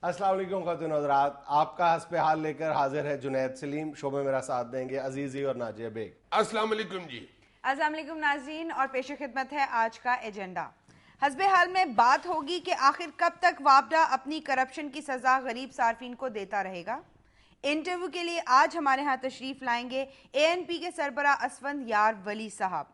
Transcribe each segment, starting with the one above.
السلام علیکم خواتین حضرات، آپ کا حسب حال لے کر حاضر ہے جنید سلیم، شعبے میرا ساتھ دیں گے عزیزی اور ناجیہ بیگ۔ السلام علیکم جی۔ السلام علیکم ناظرین، اور پیش خدمت ہے آج کا ایجنڈا۔ حسب حال میں بات ہوگی کہ آخر کب تک وابڈا اپنی کرپشن کی سزا غریب صارفین کو دیتا رہے گا۔ انٹرویو کے لیے آج ہمارے ہاں تشریف لائیں گے اے این پی کے سربراہ اسفند یار ولی صاحب۔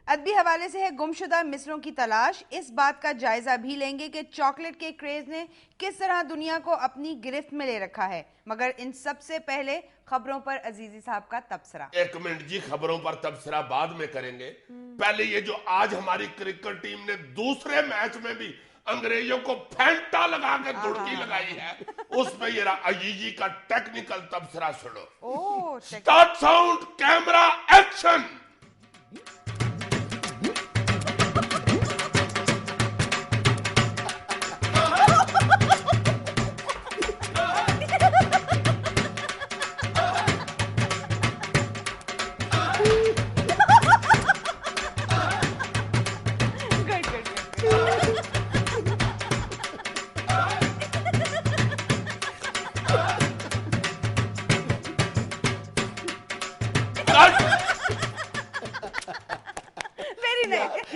ادبی حوالے سے ہے گمشدہ مصروں کی تلاش، اس بات کا جائزہ بھی لیں گے کہ چاکلیٹ کے کریز نے کس طرح دنیا کو اپنی گرفت میں لے رکھا ہے، مگر ان سب سے پہلے خبروں پر عزیزی صاحب کا تبصرہ۔ ایک منٹ جی، خبروں پر تبصرہ بعد میں کریں گے۔ پہلے یہ جو آج ہماری کرکٹ ٹیم نے دوسرے میچ میں بھی انگریزوں کو پھینٹا لگا کے دھڑکی لگائی ہے، اس میں یہ عزیزی کا ٹیکنیکل تبصرہ سنو۔ Start sound camera action.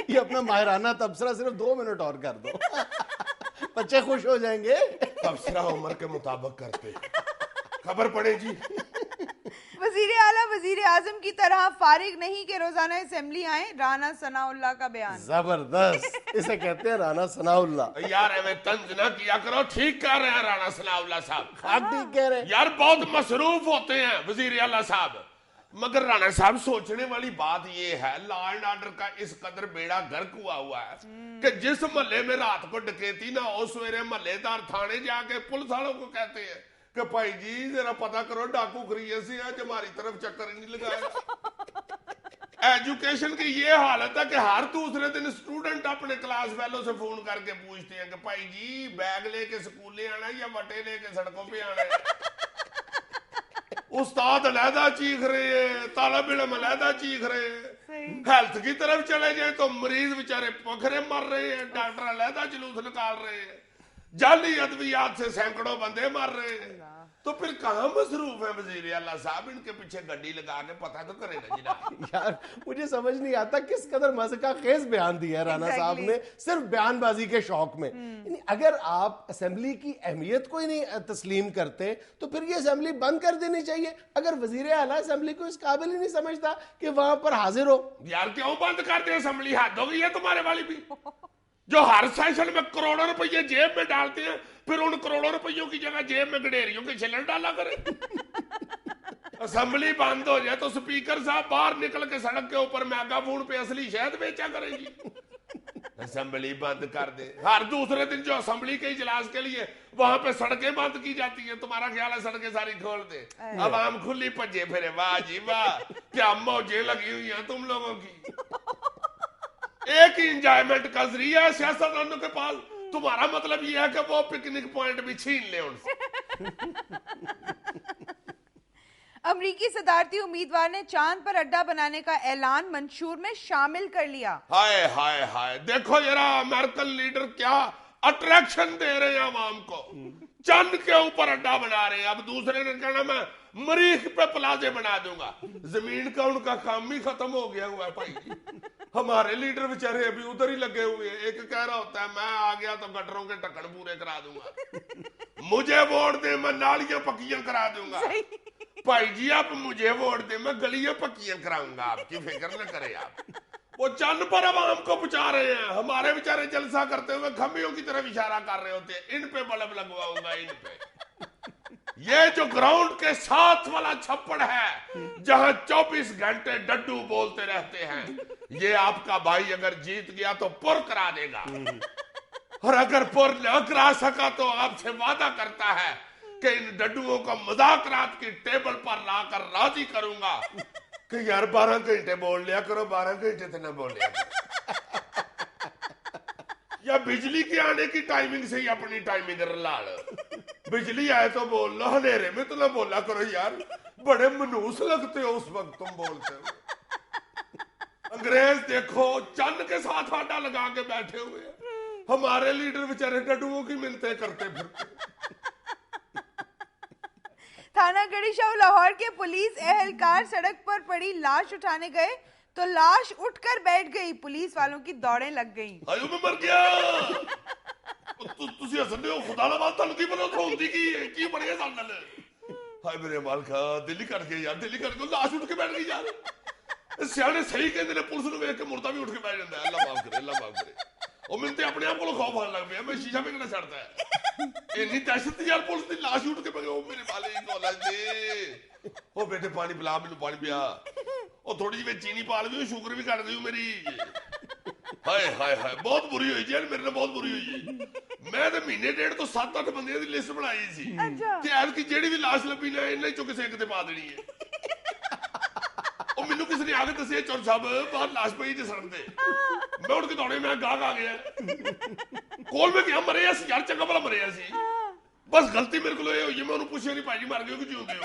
یہ اپنا ماہرانہ تبصرہ صرف 2 منٹ اور کر دو، بچے خوش ہو جائیں گے۔ تبصرہ عمر کے مطابق کرتے۔ خبر پڑھیں جی۔ وزیر اعلیٰ وزیر اعظم کی طرح فارغ نہیں کہ روزانہ اسمبلی آئیں، رانا ثناء اللہ کا بیان۔ زبردست، اسے کہتے ہیں رانا ثناء اللہ۔ یار ہمیں طنز نہ کیا کرو، ٹھیک کر رہے ہیں رانا ثناء اللہ صاحب، آپ ٹھیک کہہ رہے ہیں۔ یار بہت مصروف ہوتے ہیں وزیر اعلیٰ صاحب، مگر رانا صاحب سوچنے والی بات یہ ہے، لا اینڈ آرڈر کا اس قدر بیڑا گرک ہوا ہے کہ جس محلے میں رات کو ڈکیتی نہ ہو، سویرے محلے دار تھانے جا کے پولیس والوں کو کہتے ہیں کہ بھائی جی ذرا پتہ کرو ڈاکو خریے سے آج ہماری طرف چکر ہی نہیں لگایا۔ ایجوکیشن کی یہ حالت ہے کہ ہر دوسرے دن اسٹوڈنٹ اپنے کلاس فیلو سے فون کر کے پوچھتے ہیں کہ بھائی جی بیگ لے کے سکول لے آنا ہے یا وٹے لے کے سڑکوں پہ آنا ہے۔ استاد علیحدہ چیخ رہے ہیں، طالب علم علیحدہ چیخ رہے ہیں، ہیلتھ کی طرف چلے جائیں تو مریض بیچارے پکھرے مر رہے ہیں، ڈاکٹر علیحدہ جلوس نکال رہے ہیں، جعلی ادویات سے سینکڑوں بندے مر رہے ہیں، تو پھر کہاں مصروف ہیں وزیر اعلیٰ صاحب؟ ان کے پیچھے گڈی لگا کے پتہ تو کرے نا جناب۔ یار مجھے سمجھ نہیں آتا کس قدر مذہقہ خیز بیان دیا ہے رانا صاحب نے صرف بیان بازی کے شوق میں۔ یعنی اگر آپ اسمبلی کی اہمیت کو ہی نہیں تسلیم کرتے تو پھر یہ اسمبلی بند کر دینی چاہیے۔ اگر وزیر اعلیٰ اسمبلی کو اس قابل ہی نہیں سمجھتا کہ وہاں پر حاضر ہو۔ یار کیوں بند کر دیں اسمبلی؟ حد ہو گئی ہے تمہارے والی بھی، جو ہر سیشن میں کروڑوں روپیے جیب میں ڈالتے ہیں، پھر ان کروڑوں روپیوں کی جگہ جیب میں گڈیریوں کے چھلن ڈالا کرے۔ اسمبلی بند ہو جائے تو سپیکر صاحب باہر نکل کے سڑک کے اوپر میگا فون پہ اصلی شہد بیچا کرے گی۔ اسمبلی بند کر دے۔ ہر دوسرے دن جو اسمبلی کے اجلاس کے لیے وہاں پہ سڑکیں بند کی جاتی ہیں، تمہارا خیال ہے سڑکیں ساری کھول دے؟ عوام کھلی پجے پھرے، واہ جی واہ کیا موجیں لگی ہوئی ہیں تم لوگوں کی۔ ایک ہی انجوائمنٹ کا ذریعہ ہے سیاستدانوں کے پاس، تمہارا مطلب یہ ہے کہ وہ پکنک پوائنٹ بھی چھین لیں ان سے۔ امریکی صدارتی امیدوار نے چاند پر اڈا بنانے کا اعلان منشور میں شامل کر لیا۔ ہائے ہائے ہائے، دیکھو ذرا امریکن لیڈر کیا اٹریکشن دے رہے ہیں عوام کو، چاند کے اوپر اڈا بنا رہے ہیں۔ اب دوسرے نے کہنا میں مریخ پہ پلازے بنا دوں گا، زمین کا ان کا کام ہی ختم ہو گیا ہوا ہے بھائی۔ ہمارے لیڈر بیچارے ابھی ادھر ہی لگے ہوئے ہیں، ایک کہہ رہا ہوتا ہے میں آ گیا تو گٹروں کے ٹکڑ پورے کرا دوں گا، مجھے ووٹ دیں میں نالیاں پکیاں کرا دوں گا۔ بھائی جی آپ مجھے ووٹ دیں میں گلیاں پکیاں کراؤں گا، آپ کی فکر نہ کریں آپ۔ وہ چند پر عوام کو پہنچا رہے ہیں، ہمارے بیچارے جلسہ کرتے ہوئے کھمبیوں کی طرف اشارہ کر رہے ہوتے ہیں، ان پہ بلب لگواؤں گا، ان پہ۔ یہ جو گراؤنڈ کے ساتھ والا چھپڑ ہے جہاں 24 گھنٹے ڈڈو بولتے رہتے ہیں، یہ آپ کا بھائی اگر جیت گیا تو پر کرا دے گا، اور اگر پر نہ کرا سکا تو آپ سے وعدہ کرتا ہے کہ ان ڈڈوؤں کو مذاکرات کی ٹیبل پر لا کر راضی کروں گا کہ یار 12 گھنٹے بول لیا کرو، 12 گھنٹے تو نہ بول لیا کرو، یا بجلی کے آنے کی ٹائمنگ سے ہی اپنی ٹائمنگ رلا لو، بجلی آئے تو بول لو، اندھیرے میں تو نہ بولا کرو یار، بڑے منوس لگتے ہو اس وقت تم بولتے ہو۔ انگریز دیکھو چند کے ساتھ آٹا لگا کے بیٹھے ہوئے ہیں، ہمارے لیڈر بیچارے ڈڈوؤں کی منتیں کرتے پھرتے۔ थाना गढ़ी शाह लाहौर के पुलिस एहलकार सड़क पर पड़ी लाश उठाने गए तो लाश उठकर बैठ गई, पुलिस वालों की दौड़ें लग गईं। आयो मैं मर गया। ਤੁਸੀਂ ਹੱਸਦੇ ਹੋ, ਖੁਦਾ ਦਾ ਵਾਸਤਾ ਤੁਹਾਨੂੰ ਕੀ ਪਤਾ ਉੱਥੇ ਹੁੰਦੀ ਕੀ ਬਣਿਆ ਸਾਡੇ ਨਾਲ। ਹਾਏ ਮੇਰੇ ਮਾਲਕਾ, ਦਿਲ ਹੀ ਕੱਟ ਗਿਆ ਯਾਰ, ਦਿਲ ਹੀ ਕੱਟ ਗਿਆ, ਲਾਸ਼ ਉੱਠ ਕੇ ਬੈਠ ਗਈ ਯਾਰ। ਸਿਆਣੇ ਸਹੀ ਕਹਿੰਦੇ ਨੇ, ਪੁਲਿਸ ਨੂੰ ਵੇਖ ਕੇ ਮੁਰਦਾ ਵੀ ਉੱਠ ਕੇ ਬੈਠ ਜਾਂਦਾ। ਅੱਲਾ ਮਾਫ ਕਰੇ, ਅੱਲਾ ਮਾਫ ਕਰੇ। ਉਹ ਮੈਨੂੰ ਤੇ ਆਪਣੇ ਆਪ ਕੋਲੋਂ ਖੌਫ ਆਉਣ ਲੱਗ ਪਿਆ, ਮੈਂ ਸ਼ੀਸ਼ਾ ਵੇਖਣਾ ਛੱਡਦਾ ਹੈ। ਇੰਨੀ ਦਹਿਸ਼ਤ ਯਾਰ, ਪੁਲਿਸ ਦੀ ਲਾਸ਼ ਉੱਠ ਕੇ ਬੈਠ ਗਈ। ਉਹ ਮੇਰੇ ਮਾਲਿਕ ਕੋਲ ਦੇ, ਉਹ ਬੇਟੇ ਪਾਣੀ ਪਿਲਾ, ਮੈਨੂੰ ਪਾਣੀ ਪਿਆ। ਉਹ ਥੋੜੀ ਜਿਹੀ ਚੀਨੀ ਪਾ ਲਵੀ, ਉਹ ਸ਼ੂਗਰ ਵੀ ਕੱਟ ਦਿਓ ਮੇਰੀ। ਹਾਏ ਹਾਏ ਹਾਏ, ਬਹੁਤ ਬੁਰੀ ਹੋਈ ਜੀ ਯਾਰ, ਮੇਰੇ ਨਾਲ ਬਹੁਤ ਬੁਰੀ ਹੋਈ। ਮੈਂ ਤੇ ਮਹੀਨੇ ਡੇਢ ਤੋਂ 7-8 ਬੰਦਿਆਂ ਦੀ ਲਿਸਟ ਬਣਾਈ ਸੀ ਕਿ ਐਤਕੀ ਜਿਹੜੀ ਵੀ ਲਾਸ਼ ਲੱਭੀ ਨਾ, ਇਹਨਾਂ ਚੋਂ ਕਿਸੇ ਇੱਕ ਤੇ ਪਾ ਦੇਣੀ ਹੈ। ਉਹ ਮੈਨੂੰ ਕਿਸੇ ਨੇ ਆ ਕੇ ਦੱਸਿਆ, ਚੌਰ ਸਾਹਿਬ ਬਾਹਰ ਲਾਸ਼ ਪਈ ਜੀ ਸੜਕ ਤੇ। ਮੈਂ ਉੱਠ ਕੇ ਦੌੜੇ, ਮੈਂ ਗਾਹ ਆ ਗਿਆ ਕੋਲ, ਮੈਂ ਕਿਹਾ ਮਰਿਆ ਸੀ ਯਾਰ, ਚੰਗਾ ਭਲਾ ਮਰਿਆ ਸੀ। ਬਸ ਗਲਤੀ ਮੇਰੇ ਕੋਲ ਇਹ ਹੋਈ, ਮੈਂ ਉਹਨੂੰ ਪੁੱਛਿਆ ਨਹੀਂ, ਭਾਈ ਜੀ ਮਰ ਗਏ ਹੋ ਕਿ ਜਿਉਂਦੇ ਹੋ।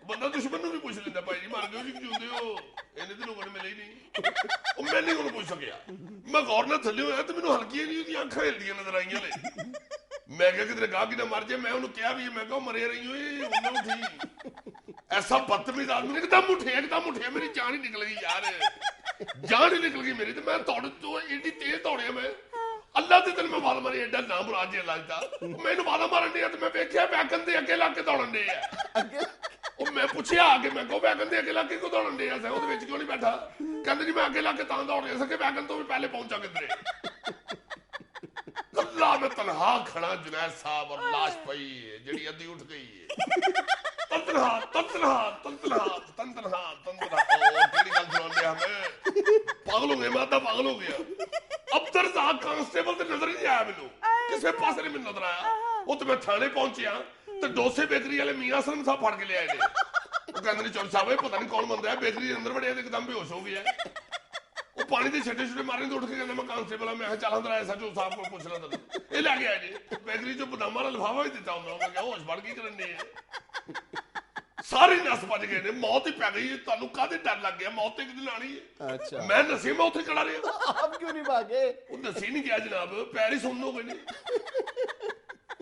ਬੰਦਾ ਦੁਸ਼ਮਣ ਨੂੰ ਵੀ ਪੁੱਛ ਲੈਂਦਾ, ਭਾਈ ਜੀ ਮਰ ਗਏ ਹੋ ਕਿ ਜਿਉਂਦੇ ਹੋ, ਇਹਨੇ ਤੇ ਲੋਕਾਂ ਨੇ ਮਿਲੇ ਹੀ ਨਹੀਂ। ਉਹ ਮੈਂ ਨਹੀਂ ਉਹਨੂੰ ਪੁੱਛ ਸਕਿਆ। ਮੈਂ ਗੌਰ ਨਾਲ ਥੱਲੇ ਹੋਇਆ ਤੇ ਮੈਨੂੰ ਹਲਕੀਆਂ ਨਹੀਂ ਉਹਦੀਆਂ ਅੱਖਾਂ ਹਿਲਦੀਆਂ ਨਜ਼ਰ ਆਈਆਂ ਨੇ। ਮੈਂ ਕਿਹਾ ਕਿਤੇ ਗਾਹ ਕਿਨਾ ਮਰ ਜਾਏ। ਮੈਂ ਉਹਨੂੰ ਕਿਹਾ ਵੀ, ਮੈਂ ਕਿਹਾ ਮਰੇ ਰਹੀ ਹੋਏ ਉਹਨਾਂ ਉੱਠੀ। ਐਸਾ ਬਦਤਮੀਜ਼ ਆਦਮੀ, ਇੱਕਦਮ ਉੱਠਿਆ, ਮੇਰੀ ਜਾਨ ਹੀ ਨਿਕਲ ਗਈ ਯਾਰ, ਜਾਨ ਹੀ ਨਿਕਲ ਗਈ ਮੇਰੀ। ਤੇ ਮੈਂ ਦੌੜ ਤੋਂ ਏਡੀ ਤੇਜ਼ ਦੌੜਿਆ, ਮੈਂ ਅੱਲਾ ਦੇ ਦਿਲ ਮੈਂ ਵਾਲ ਮਾਰੇ, ਐਡਾ ਨਾ ਮੁਰਾਦ ਜੇ ਲੱਗਦਾ। ਮੈਨੂੰ ਵਾਲਾ ਮਾਰਨ ਡਿਆ ਤੇ ਮੈਂ ਵੇਖਿਆ ਵੈਗਨ ਦੇ ਅੱਗੇ ਲੱਗ ਕੇ ਦੌੜਨ ਡੇ ਆ। ਉਹ ਮੈਂ ਪੁੱਛਿਆ ਆ ਕੇ, ਮੈਂ ਕਿਹਾ ਵੈਗਨ ਦੇ ਅੱਗੇ ਲੱਗ ਕੇ ਕਿਉਂ ਦੌੜਨ ਡੇ ਆ, ਉਹਦੇ ਵਿੱਚ ਕਿਉਂ ਨਹੀਂ ਬੈਠਾ? ਕਹਿੰਦੇ ਜੀ ਮੈਂ ਅੱਗੇ ਲੱਗ ਕੇ ਤਾਂ ਦੌੜ ਰਿਹਾ ਸੀ ਕਿ ਵੈਗਨ ਤੋਂ ਵੀ ਪਹਿਲੇ ਪਹੁੰਚਾ ਕਿਧਰੇ। ਅੱਲਾ ਮੈਂ ਤਨਹਾ ਖੜਾ ਜੁਨੈਦ ਸਾਹਿਬ, ਔਰ ਲਾਸ਼ ਪਈ ਹੈ ਜਿਹੜੀ ਅੱਧੀ ਉੱਠ ਗਈ ਹੈ। ਤਨਹਾ ਕਿਹੜੀ ਗੱਲ ਸੁਣਾਉਂਦੇ ਆ, ਮੈਂ ਪਾਗਲ ਹੋ ਗਿਆ, ਮੈਂ ਤਾਂ ਪਾਗਲ ਹੋ ਗਿਆ। ਅਬਦਰ ਸਾਹਿਬ ਕਾਂਸਟੇਬਲ ਤੇ ਨਜ਼ਰ ਨਹੀਂ ਆਇਆ ਮੈਨੂੰ, ਕਿਸੇ ਪਾਸੇ ਨਹੀਂ ਮੈਨੂੰ ਨਜ਼ਰ ਆਇਆ। ਉਹ ਤੇ ਮੈਂ ਥਾਣੇ ਪਹੁੰਚਿਆ ਤੇ ਡੋਸੇ ਬੇਕਰੀ ਵਾਲੇ ਮੀਆਂ ਅਸਲਮ ਸਾਹਿਬ ਫੜ ਕੇ ਲਿਆਏ ਨੇ। ਉਹ ਕਹਿੰਦੇ ਨੇ ਚੌਰ ਸਾਹਿਬ ਪਤਾ ਨਹੀਂ ਕੌਣ ਬੰਦਾ ਹੈ, ਬੇਕਰੀ ਦੇ ਅੰਦਰ ਵੜਿਆ ਤੇ ਇੱਕਦਮ ਬੇਹੋਸ਼ ਹੋ ਗਿਆ। ਉਹ ਪਾਣੀ ਦੇ ਛੱਟੇ ਮਾਰਨ ਤੋਂ ਉੱਠ ਕੇ ਕਹਿੰਦਾ ਮੈਂ ਕਾਂਸਟੇਬਲ ਆ। ਮੈਂ ਕਿਹਾ ਚੱਲ ਅੰਦਰ ਆਇਆ ਸੱਚੋ ਸਾਹਿਬ ਕੋਲ ਪੁੱਛ ਲਾ ਤੈਨੂੰ। ਇਹ ਲੈ ਕੇ ਆਏ ਜੀ ਬੇਕਰੀ ਚੋਂ ਬਦਾਮਾਂ ਦਾ ਲਿਫਾਫਾ ਵੀ ਦਿੱਤਾ ਹੁੰਦਾ। ਮੈਂ ਕਿਹਾ ਹੋਸ਼ ਵੜ ਕੀ ਕਰਨ ਦੇ ਆ, ਸਾਰੇ ਨਸ ਭੱਜ ਗਏ ਨੇ, ਮੌਤ ਹੀ ਪੈ ਗਈ। ਤੁਹਾਨੂੰ ਕਾਹਦੇ ਡਰ ਲੱਗ ਗਿਆ, ਮੌਤ ਇੱਕ ਦਿਨ ਆਣੀ ਹੈ। ਅੱਛਾ ਮੈਂ ਨਸੇ, ਮੈਂ ਉੱਥੇ ਖੜਾ ਰਿਹਾ। ਆਪ ਕਿਉਂ ਨਹੀਂ ਭਾਗੇ? ਉਹ ਨਸੀ ਨਹੀਂ ਗਿਆ ਜਨਾਬ, ਪੈਰ ਹੀ ਸੁੰਨ ਹੋ ਗਏ ਨੇ।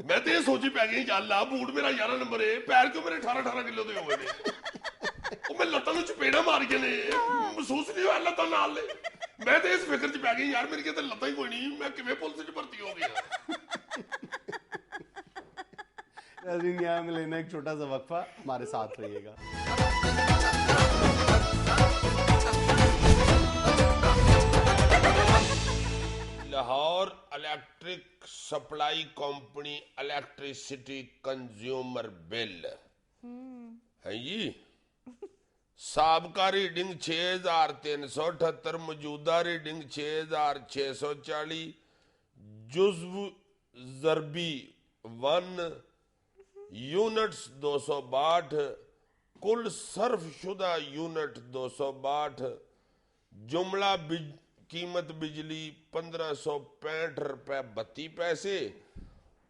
ਮੈਂ ਤੇ ਇਹ ਸੋਚੀ ਪੈ ਗਈ, ਚੱਲ ਆ ਬੂਟ ਮੇਰਾ 11 ਨੰਬਰ ਹੈ, ਪੈਰ ਕਿਉਂ ਮੇਰੇ 18 ਕਿਲੋ ਦੇ ਹੋ ਗਏ ਨੇ। ਉਹ ਮੈਂ ਲੱਤਾਂ ਨੂੰ ਚਪੇੜਾਂ ਮਾਰੀਆਂ ਨੇ, ਮਹਿਸੂਸ ਨਹੀਂ ਹੋਇਆ ਲੱਤਾਂ ਨਾਲ ਨੇ। ਮੈਂ ਤੇ ਇਸ ਫਿਕਰ 'ਚ ਪੈ ਗਈ ਯਾਰ, ਮੇਰੀ ਤਾਂ ਲੱਤਾਂ ਹੀ ਕੋਈ ਨਹੀਂ, ਮੈਂ ਕਿਵੇਂ ਪੁਲਿਸ 'ਚ ਭਰਤੀ ਹੋ ਗਿਆ। यहाँ में लेना एक छोटा सा वक्फा, हमारे साथ रहिएगा। Lahore electric supply company electricity consumer bill है जी। साबका रीडिंग 6378, मौजूदा रीडिंग 6640, जुज़्व ज़रबी 1 यूनिट्स 262, कुल सर्फ शुदा यूनिट 262, जुमला कीमत बिजली 1565 रुपए 32 पैसे,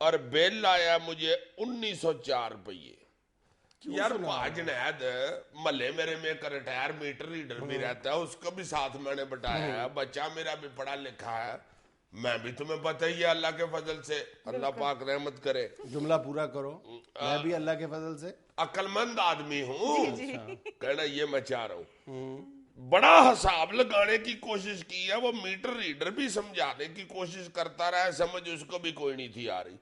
और बिल आया मुझे 1904 रुपये। यार जनैद मल्ले मेरे में एक रिटायर मीटर रीडर भी रहता है, उसको भी साथ मैंने बताया है, बच्चा मेरा भी पढ़ा लिखा है, मैं भी तुम्हें पता ही है अल्लाह के फजल से, अल्लाह पाक रहमत करे। जुमला पूरा करो। मैं भी अल्लाह के फजल से अक्लमंद आदमी हूँ, कहना ये मैं चाह रहा हूँ। बड़ा हिसाब लगाने की कोशिश की है, वो मीटर रीडर भी समझाने की कोशिश करता रहा, समझ उसको भी कोई नहीं थी आ रही।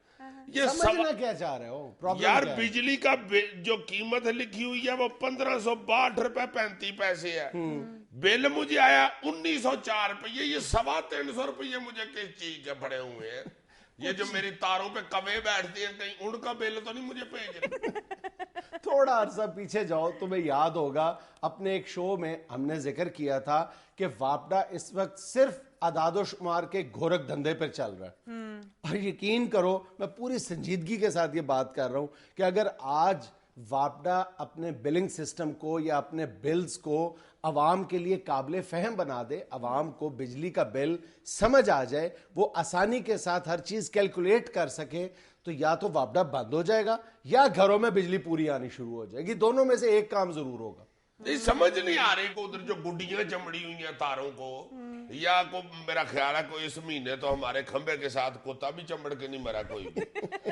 ये समझना क्या चाह रहे हो? प्रॉब्लम यार क्या है? बिजली का जो कीमत लिखी हुई है वो 1562 रुपए 35 पैसे है, बिल मुझे आया 1904 रुपये। ये 325 रुपये मुझे किस चीज के पड़े हुए हैं? ये जो मेरी तारों पे कवे बैठती हैं, कहीं उनका बिल तो नहीं मुझे भेज रहे? थोड़ा अरसा पीछे जाओ, तुम्हें याद होगा अपने एक शो में हमने जिक्र किया था कि वापडा इस वक्त सिर्फ अदादो शुमार के घोरक धंधे पर चल रहा है। और यकीन करो, मैं पूरी संजीदगी के साथ ये बात कर रहा हूं कि अगर आज वापडा अपने बिलिंग सिस्टम को या अपने बिल्स को अवाम के लिए काबिल फहम बना दे, अवाम को बिजली का बिल समझ आ जाए, वो आसानी के साथ हर चीज कैलकुलेट कर सके, तो या तो वापडा बंद हो जाएगा या घरों में बिजली पूरी आनी शुरू हो जाएगी। दोनों में से एक काम जरूर होगा। नहीं समझ नहीं आ रही को उधर जो गुड्डियां चमड़ी हुई हैं तारों को, या को मेरा ख्याल है कोई इस महीने तो हमारे खंबे के साथ कुत्ता भी चमड़ के नहीं मरा कोई भी।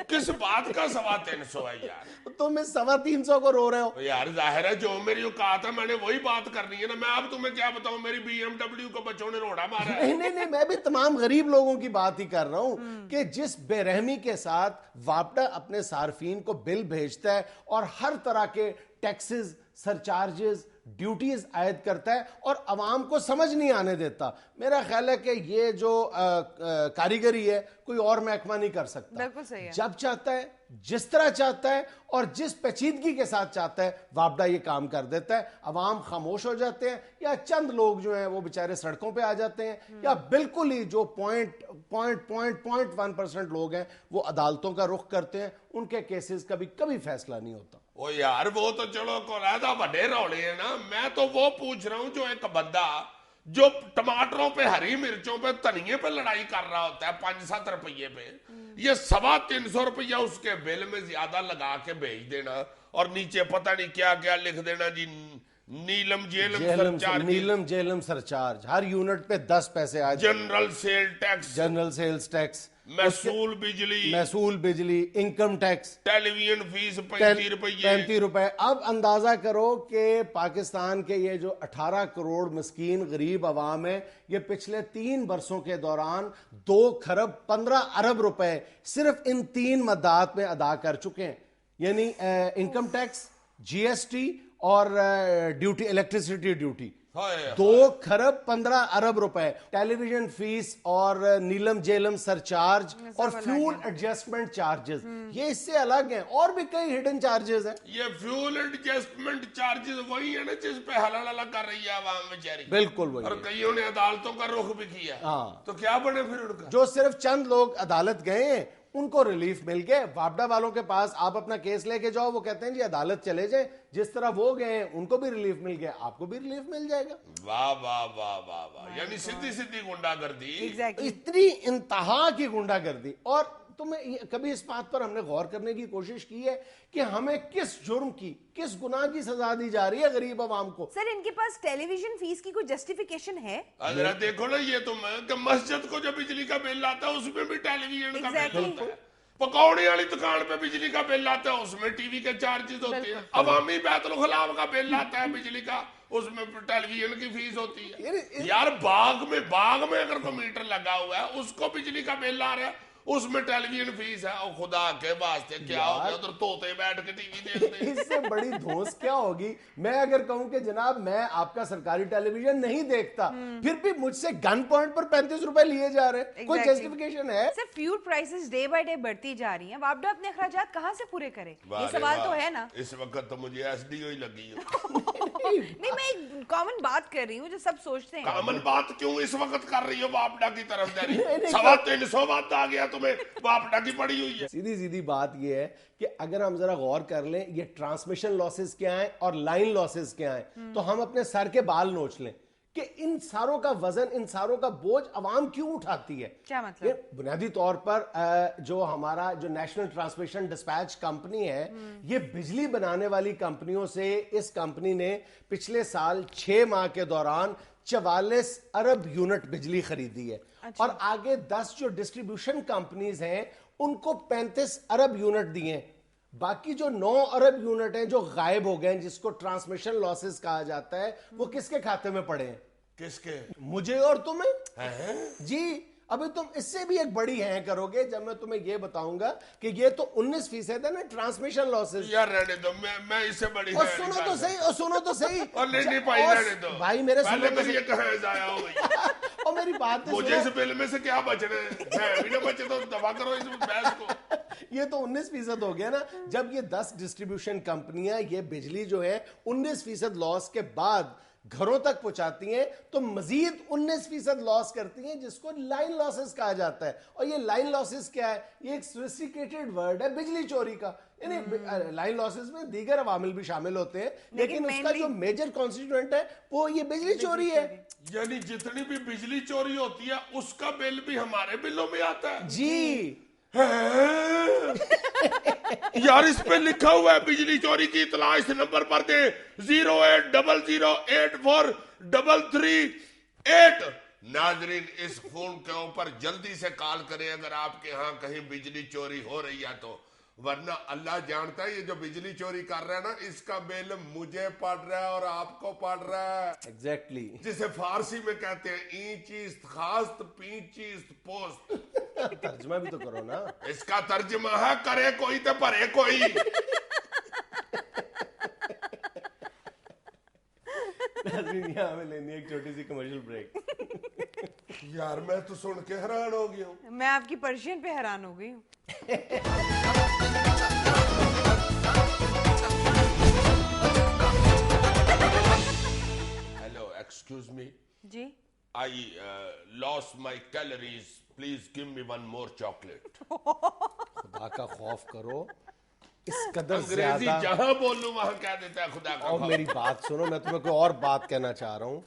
किस बात का 350 है यार? तुम इस 350 को रो रहे हो यार जाहिर है जो मेरी औकात है मैंने वही बात करनी है ना। मैं अब तुम्हें क्या बताऊं, मेरी BMW को बच्चों ने रोड़ा मारा है। नहीं, मैं भी तमाम गरीब लोगों की बात ही कर रहा हूं कि जिस बेरहमी के साथ वापडा अपने सार्फिन को बिल भेजता है और हर तरह के टैक्सेस, सरचार्जेस, ड्यूटीज आयद करता है और अवाम को समझ नहीं आने देता। मेरा ख्याल है कि ये जो कारीगरी है कोई और महकमा नहीं कर सकता। बिल्कुल सही है। जब चाहता है, जिस तरह चाहता है और जिस पेचीदगी के साथ चाहता है, वापडा ये काम कर देता है। अवाम खामोश हो जाते हैं या चंद लोग जो हैं वो बेचारे सड़कों पे आ जाते हैं, या बिल्कुल ही जो 0.1% लोग हैं वो अदालतों का रुख करते हैं। उनके केसेस का भी कभी फैसला नहीं होता। ओ यार वो तो चलो कोलादा बड़े रौले हैं ना, मैं तो वो पूछ रहा हूं जो एक बंदा जो टमाटरों पे, हरी मिर्चों पे, धनिये पे लड़ाई कर रहा होता है 5-7 रुपये पे, ये 350 रुपया उसके बिल में ज्यादा लगा के भेज देना और नीचे पता नहीं क्या क्या लिख देना जी, नीलम जेलम सरचार्ज हर यूनिट पे 10 पैसे आ, जनरल सेल्स टैक्स, महसूल बिजली, इनकम टैक्स, टेलीविजन फीस 35 रुपए। अब अंदाजा करो कि पाकिस्तान के ये जो 18 करोड़ मिस्कीन गरीब अवाम है, ये पिछले 3 बरसों के दौरान 2 खरब 15 अरब रुपए सिर्फ इन 3 मद्दात में अदा कर चुके हैं। यानी इनकम टैक्स, GST और ड्यूटी, इलेक्ट्रिसिटी ड्यूटी, 2 खरब 15 अरब रुपए। टेलीविजन फीस और नीलम जेलम सरचार्ज और फ्यूल एडजस्टमेंट चार्जेस, ये इससे अलग हैं। और भी कई हिडन चार्जेस हैं। ये फ्यूल एडजस्टमेंट चार्जेस वही है ना जिस पे हला कर रही है आवाम बेचारी। बिल्कुल वही। और कईयों ने अदालतों का रुख भी किया। हाँ। तो क्या बने फिर उनका? जो सिर्फ चंद लोग अदालत गए हैं उनको रिलीफ मिल गए। वापडा वालों के पास आप अपना केस लेके जाओ, वो कहते हैं जी अदालत चले जाए। जिस तरह वो गए उनको भी रिलीफ मिल गया, आपको भी रिलीफ मिल जाएगा। वाह वाह वाह वाह वाह, यानी सीधी सीधी गुंडागर्दी। इतनी इंतहा की गुंडागर्दी। और तुम्हें कभी इस बात पर हमने गौर करने की कोशिश की है कि हमें किस जुर्म की, किस गुनाह की सजा दी जा रही है गरीब आवाम को? सर इनके पास टेलीविजन फीस की कोई जस्टिफिकेशन है? जरा देखो ना, ये तुम कि मस्जिद को जो बिजली का बिल आता है उसमें भी टेलीविजन का बिल होता है। पकौड़े वाली दुकान पे बिजली का बिल आता है, उसमें टीवी के चार्जेस होते हैं। अवामी बैतुल खलाम का बिल आता है बिजली का, उसमें टेलीविजन की फीस होती है। यार बाग में अगर कोई मीटर लगा हुआ है उसको बिजली का बिल आ रहा है, उसमें टेलीविजन फीस है। और खुदा के वास्ते क्या हो गया, उधर तोते बैठ के टीवी देखते हैं। इससे बड़ी धौंस क्या होगी? मैं अगर कहूं कि जनाब मैं आपका सरकारी टेलीविजन नहीं देखता, फिर भी मुझसे गन पॉइंट पर 35 रुपए लिए जा रहे हैं। कोई जस्टिफिकेशन है? Sir fuel prices day by day बढ़ती जा रही हैं, वापडा अपने अखराजात कहां से पूरे करे? ये सवाल तो है ना। इस वक्त तो मुझे SDO ही लगी है। नहीं, मैं एक कॉमन बात कर रही हूँ जो सब सोचते हैं। कॉमन बात क्यों इस वक्त कर रही हो वापडा की तरफदारी? 350 बात आ गया तुम्हें, वापडा की पड़ी हुई है। सीधी बात ये है कि अगर हम जरा गौर कर लें ये ट्रांसमिशन लॉसेस क्या हैं और लाइन लॉसेस क्या हैं, तो हम अपने सर के बाल नोच लें कि इन सारों का वजन, इन सारों का बोझ अवाम क्यों उठाती है। क्या मतलब? बुनियादी तौर पर जो हमारा जो नेशनल ट्रांसमिशन डिस्पैच कंपनी है, ये बिजली बनाने वाली कंपनियों से इस कंपनी ने पिछले साल 6 माह के दौरान 44 अरब यूनिट बिजली खरीदी है। अच्छा। और आगे 10 जो डिस्ट्रीब्यूशन कंपनीज हैं उनको 35 अरब यूनिट दिए। बाकी जो 9 अरब यूनिट हैं जो गायब हो गए, जिसको ट्रांसमिशन लॉसेस कहा जाता है, वो किसके खाते में पड़े हैं? किसके? मुझे और तुम्हें। जी अभी तुम इससे भी एक बड़ी है करोगे जब मैं तुम्हें ये बताऊंगा कि ये तो 19% है ना ट्रांसमिशन लॉसेस। यार रहने दो, मैं इससे बड़ी और सुनो तो सही, और सुनो तो सही। और नहीं पाई, रहने दो भाई, मेरे पहले मेरी ये कहां जाया हो गई। और मेरी बात तो मुझे इस बिल में से क्या बचना है? मैं भी ना बचे तो दफा करो इस बहस को। ये तो 19% हो गया ना। जब ये 10 डिस्ट्रीब्यूशन कंपनियां ये बिजली जो है 19% लॉस के बाद घरों तक पहुंचाती हैं, तो मजीद 19% लॉस करती हैं, जिसको लाइन लॉसेस कहा जाता है। और ये लाइन लॉसेस क्या है? ये एक सोफिस्टिकेटेड वर्ड है बिजली चोरी का। यानी लाइन लॉसेस में दीगर अवामिल भी शामिल होते हैं, लेकिन उसका जो मेजर कॉन्स्टिट्यूएंट है वो ये बिजली चोरी है। यानी जितनी भी बिजली चोरी होती है उसका बिल भी हमारे बिलों में आता है। जी यार इस पे लिखा हुआ है बिजली चोरी की इतला इस नंबर पर दे 080084338। नाजरीन इस फोन के ऊपर जल्दी से कॉल करें अगर आपके यहाँ कहीं बिजली चोरी हो रही है तो, वरना अल्लाह जानता है ये जो बिजली चोरी कर रहा है ना, इसका बिल मुझे पड़ रहा है और आपको पड़ रहा है। एग्जैक्टली जिसे फारसी में कहते हैं ईंचीस्त खास्त पींचीस्त पोस्ट। तर्जमा भी तो करो ना। इसका तर्जमा है करे कोई तो भरे कोई। यहाँ हमें लेनी है एक छोटी सी कमर्शियल ब्रेक। यार मैं तो सुन के हैरान हो गया हूँ। मैं आपकी पर्शियन पे हैरान हो गई हूँ। हेलो एक्सक्यूज मी, जी I lost my calories, please give me one more chocolate. खुदा का खौफ करो, इस कदर अंग्रेजी ज्यादा। जहां बोलूं वहां कह देता है खुदा का और खौफ। मेरी बात सुनो, मैं तुम्हें कोई और बात कहना चाह रहा हूँ।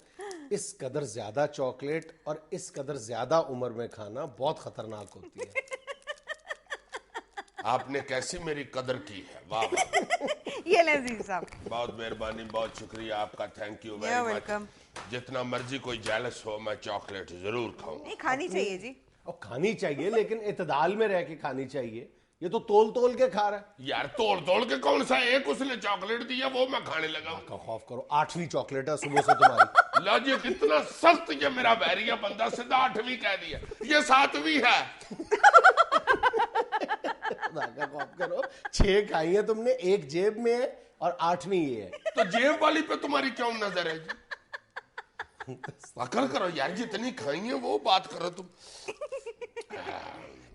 इस कदर ज्यादा चॉकलेट और इस कदर ज्यादा उम्र में खाना बहुत खतरनाक होती है। आपने कैसी मेरी कदर की है, वाह वाह। ये अजीज साहब, बहुत मेहरबानी, बहुत शुक्रिया आपका, thank you You're very welcome. Much. जितना मर्जी कोई जेलस हो, मैं चॉकलेट जरूर खाऊं। नहीं खानी चाहिए जी। और खानी चाहिए लेकिन इतदाल में रह के खानी चाहिए। ये तो तोल तोल के खा रहा है। यार तोड़ तोड़ के कौन सा एक उसने चॉकलेट दिया वो मैं खाने लगा हूं। का खौफ करो, 8वीं चॉकलेट है सुबह से तुम्हारी। ला जी कितना सख्त ये मेरा बैरिया बंदा, सीधा 8वीं कह दिया, ये 7वीं है। खुदा का खौफ करो, 6 खाई है तुमने, एक जेब में है और 8वीं ये है। तो जेब वाली पे तुम्हारी क्यों नजर है जी? अकल करो यार, जितनी खाई है वो बात करो तुम।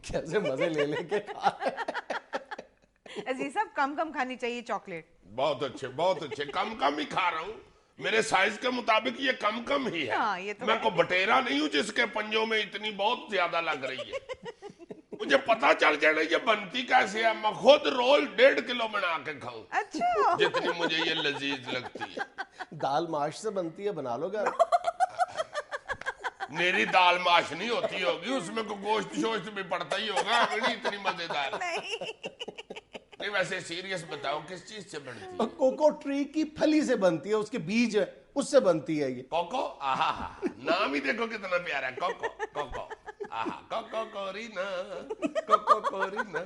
कैसे मजे ले लेके खा रहे हैं। अजीज साहब कम कम खानी चाहिए चॉकलेट। बहुत अच्छे बहुत अच्छे, कम कम ही खा रहा हूँ, मेरे साइज के मुताबिक ये कम कम ही है। हाँ, ये तो मैं है। को बटेरा नहीं हूँ जिसके पंजों में इतनी बहुत ज्यादा लग रही है। मुझे पता चल जाना ये बनती कैसे है, मैं खुद रोज 1.5 किलो बना के खाऊं, अच्छा जितनी मुझे ये लजीज लगती है। दाल माश से बनती है, बना लो घर। मेरी दाल माश नहीं होती होगी, उसमें को गोश्त शोश्त भी पड़ता ही होगा, बड़ी इतनी मजेदार। नहीं वैसे सीरियस बताओ किस चीज से बनती है? कोको ट्री की फली से बनती है, उसके बीज है उससे बनती है ये। कोको, आहा हा, नाम ही देखो कितना प्यारा है, कोको कोको, आहा कोको कोरीना, कोको कोरीना।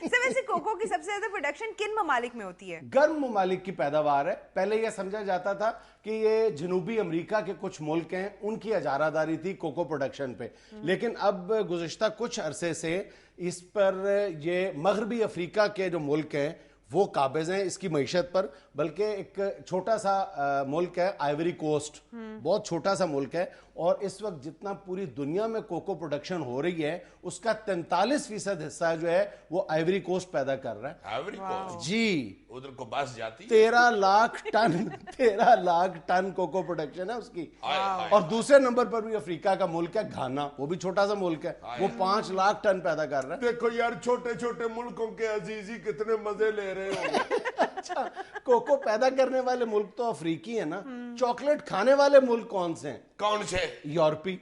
सर वैसे कोको की सबसे ज्यादा प्रोडक्शन किन ममालिक में होती है? गर्म ममालिक की पैदावार है। पहले यह समझा जाता था कि ये जनूबी अमेरिका के कुछ मुल्क हैं उनकी इजारादारी थी कोको प्रोडक्शन पे, लेकिन अब गुज़िश्ता कुछ अरसे से इस पर ये मगरबी अफ्रीका के जो मुल्क हैं वो काबिज हैं इसकी मईशत पर। बल्कि एक छोटा सा मुल्क है आइवरी कोस्ट, बहुत छोटा सा मुल्क है, और इस वक्त जितना पूरी दुनिया में कोको प्रोडक्शन हो रही है उसका 43% हिस्सा जो है वो आइवरी कोस्ट पैदा कर रहा है। आइवरी कोस्ट जी, उधर को बस जाती है। 13 lakh ton 13 lakh ton cocoa production है उसकी। हाय, हाय, और दूसरे नंबर पर भी अफ्रीका का मुल्क है घाना, वो भी छोटा सा मुल्क है, वो 5 लाख टन पैदा कर रहा है। देखो यार छोटे छोटे मुल्कों के अजीजी कितने मजे ले रहे हो। अच्छा, कोको पैदा करने वाले मुल्क तो अफ्रीकी है ना, चॉकलेट खाने वाले मुल्क कौन से हैं? कौन से? यूरोपी।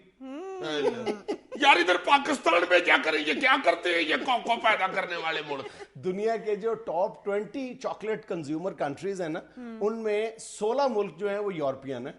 यार इधर पाकिस्तान में क्या करें, ये क्या करते हैं ये कोको पैदा करने वाले मुल्क? दुनिया के जो टॉप 20 चॉकलेट कंज्यूमर कंट्रीज है ना, उनमें 16 मुल्क जो है वो यूरोपियन है।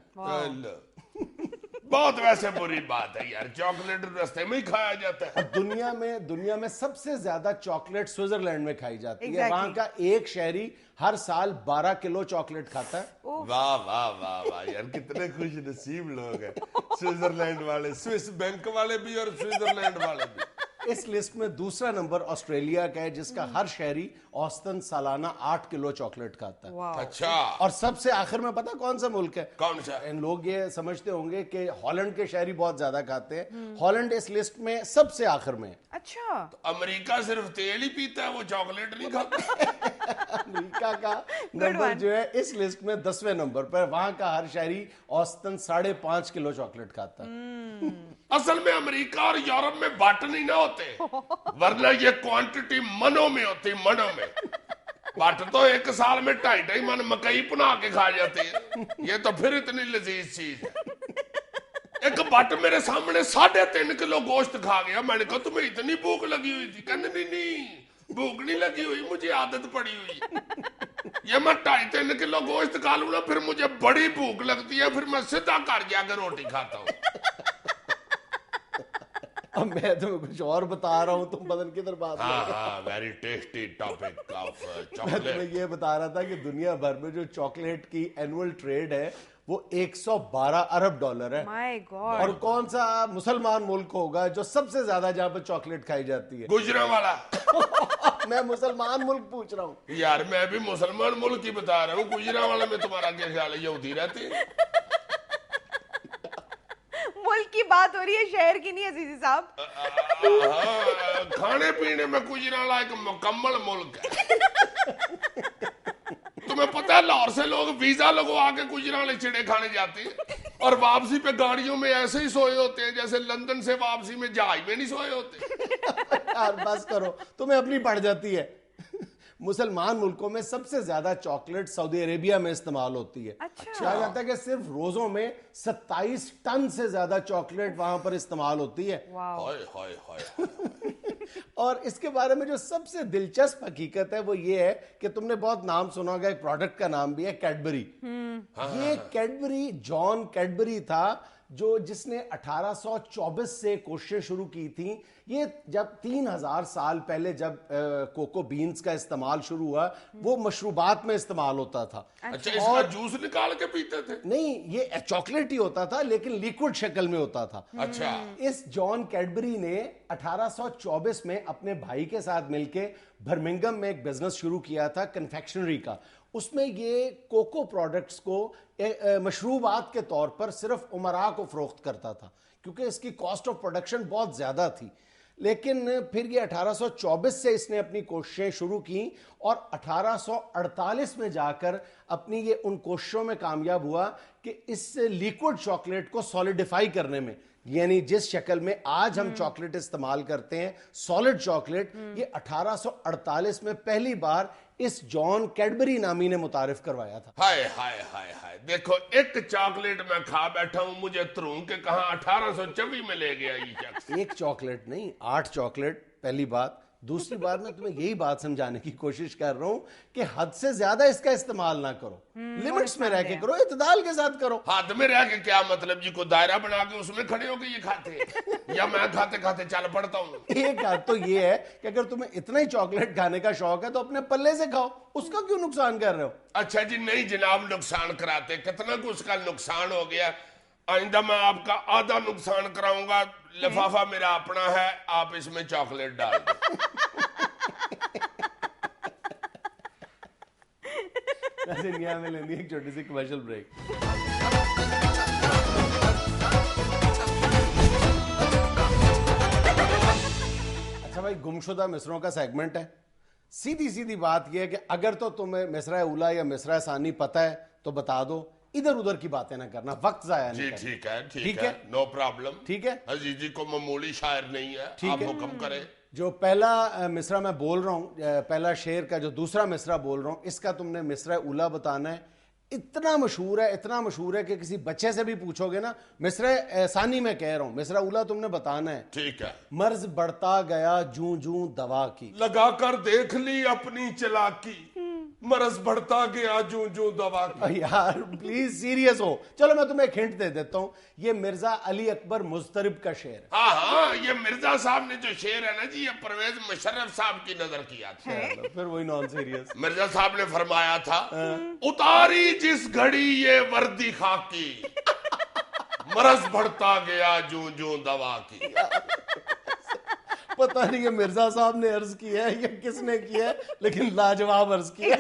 बहुत वैसे बुरी बात है यार, चॉकलेट रास्ते में ही खाया जाता है। दुनिया में सबसे ज्यादा चॉकलेट स्विट्जरलैंड में खाई जाती है। Exactly. वहां का एक शहरी हर साल 12 किलो चॉकलेट खाता है। वाह वाह वाह वाह यार, कितने खुश नसीब लोग हैं स्विट्जरलैंड वाले, स्विस बैंक वाले भी और स्विट्जरलैंड वाले भी। इस लिस्ट में दूसरा नंबर ऑस्ट्रेलिया का है जिसका हर शहरी औसतन सालाना 8 किलो चॉकलेट खाता है। अच्छा, और सबसे आखिर में पता कौन सा मुल्क है? कौन सा? इन लोग ये समझते होंगे कि हॉलैंड के शहरी बहुत ज्यादा खाते हैं। हॉलैंड इस लिस्ट में सबसे आखिर में है। अच्छा, अमेरिका सिर्फ तेल ही पीता है, वो चॉकलेट नहीं खाता। अमेरिका का नंबर जो है इस लिस्ट में 10वें नंबर पर, वहां का हर शहरी औसतन 5.5 किलो चॉकलेट खाता है। असल में अमेरिका और यूरोप में बाट नहीं ना होते, वरना ये क्वांटिटी मनों में होती, मनों में। बाट तो एक साल में 2.5 मन मकई बना के खा जाते हैं, ये तो फिर इतनी लजीज चीज है। एक बट मेरे सामने 3.5 किलो गोश्त खा गया, मैंने कहा तुम्हें इतनी भूख लगी हुई थी? कहने नहीं भूख नहीं लगी हुई, मुझे आदत पड़ी हुई। ये मैं 2.5-3 किलो गोश्त खा लूं ना, फिर मुझे बड़ी भूख लगती है, फिर मैं सीधा घर जाकर रोटी खाता हूँ। अब मैं तुम्हें कुछ और बता रहा हूँ, तुम पता किधर बात हाँ हाँ, वेरी टेस्टी टॉपिक ऑफ मैं चॉकलेट। तुम्हें ये बता रहा था कि दुनिया भर में जो चॉकलेट की एनुअल ट्रेड है वो 112 अरब डॉलर है। My God. और कौन सा मुसलमान मुल्क होगा जो सबसे ज्यादा जहां पर चॉकलेट खाई जाती है? गुजरांवाला। मैं मुसलमान मुल्क पूछ रहा हूँ। यार मैं भी मुसलमान मुल्क की बता रहा हूँ, गुजरांवाला में तुम्हारा क्या ख्याल है? यहूदी रहते हैं। मुल्क की बात हो रही है, शहर की नहीं अजीजी साहब। खाने पीने में गुजरांवाला एक मुकम्मल मुल्क है। तुम्हें पता है लाहौर से लोग वीजा लगवा के गुजरांवाले चिड़े खाने जाते हैं और वापसी पे गाड़ियों में ऐसे ही सोए होते हैं जैसे लंदन से वापसी में जहाज में नहीं सोए होते। यार बस करो, तुम्हें अपनी पड़ जाती है। मुसलमान मुल्कों में सबसे ज्यादा चॉकलेट सऊदी अरेबिया में इस्तेमाल होती है। अच्छा। कहा जाता है कि सिर्फ रोजों में 27 टन से ज्यादा चॉकलेट वहां पर इस्तेमाल होती है। वाओ। हाय हाय हाय। और इसके बारे में जो सबसे दिलचस्प हकीकत है वो ये है कि तुमने बहुत नाम सुना होगा, एक प्रोडक्ट का नाम भी है कैडबरी। ये कैडबरी जॉन कैडबरी था जिसने 1824 से कोशिशें शुरू की थी। ये जब 3000 साल पहले जब कोको बीन्स का इस्तेमाल शुरू हुआ, वो मशरूबात में इस्तेमाल होता था। अच्छा, इसका जूस निकाल के पीते थे? नहीं, ये चॉकलेट ही होता था लेकिन लिक्विड शक्ल में होता था। अच्छा। इस जॉन कैडबरी ने 1824 में अपने भाई के साथ मिलके बर्मिंघम में एक बिजनेस शुरू किया था कन्फेक्शनरी का। उसमें ये कोको प्रोडक्ट्स को मशरूबात के तौर पर सिर्फ उमरा को फरोख्त करता था क्योंकि इसकी कॉस्ट ऑफ प्रोडक्शन बहुत ज्यादा थी। लेकिन फिर ये 1824 से इसने अपनी कोशिशें शुरू की और 1848 में जाकर अपनी ये उन कोशिशों में कामयाब हुआ कि इस लिक्विड चॉकलेट को सॉलिडिफाई करने में, यानी जिस शक्ल में आज हम चॉकलेट इस्तेमाल करते हैं सॉलिड चॉकलेट, ये 1848 में पहली बार इस जॉन कैडबरी नामी ने मुतारिफ करवाया था। हाय हाय हाय हाय, देखो एक चॉकलेट मैं खा बैठा हूँ, मुझे तरू के कहा 1824 में ले गया ये शख्स। एक चॉकलेट नहीं, 8 चॉकलेट, पहली बात। दूसरी बात, मैं तुम्हें यही बात समझाने की कोशिश कर रहा हूं कि हद से ज्यादा इसका इस्तेमाल ना करो, लिमिट्स में रह के करो, इत्तेदाल के साथ करो। हाथ में रह के क्या मतलब जी? को दायरा बना के उसमें खड़े होके ये खाते या मैं खाते खाते चल पड़ता हूँ? एक बात तो ये है कि अगर तुम्हें इतना ही चॉकलेट खाने का शौक है तो अपने पल्ले से खाओ, उसका क्यों नुकसान कर रहे हो? अच्छा जी, नहीं जनाब, नुकसान कराते, कितना कुछ उसका नुकसान हो गया। आइंदा मैं आपका आधा नुकसान कराऊंगा। लिफाफा मेरा अपना है, आप इसमें चॉकलेट डाल दो। वैसे निया में लेनी एक छोटी सी कमर्शियल ब्रेक। अच्छा भाई, गुमशुदा मिसरों का सेगमेंट है। सीधी सीधी बात यह है कि अगर तो तुम्हें मिसरा उला या मिसरा सानी पता है तो बता दो, इधर उधर की बातें ना करना, वक्त जाया नहीं जी करना। ठीक है, ठीक ठीक है? है, नो प्रॉब्लम। ठीक है? अजीज जी को मामूली शायर नहीं है, ठीक आप है। हुक्म करें। जो पहला मिसरा मैं बोल रहा हूँ, पहला शेर का जो दूसरा मिसरा बोल रहा हूँ, इसका तुमने मिसरा उला बताना है। इतना मशहूर है, इतना मशहूर है कि किसी बच्चे से भी पूछोगे ना, मिसरा सानी में कह रहा हूँ, मिसरा उला तुमने बताना है। ठीक है। मर्ज बढ़ता गया जूं जूं दवा की, लगाकर देख ली अपनी चालाकी, मरज बढ़ता गया जूं जूं दवा की। यार प्लीज सीरियस हो। चलो मैं तुम्हें एक हिंट दे देता हूँ, ये मिर्जा अली अकबर मुस्तरिब का शेर है। हाँ हाँ, ये मिर्जा साहब ने जो शेर है ना जी, ये परवेज मुशर्रफ साहब की नजर किया था। चलो, फिर वही नॉन सीरियस। मिर्जा साहब ने फरमाया था, उतारी जिस घड़ी ये वर्दी खाकी, मरज बढ़ता गया जूं जूं दवा की। पता नहीं ये मिर्जा साहब ने अर्ज किया है या किसने किया है, लेकिन लाजवाब अर्ज किया।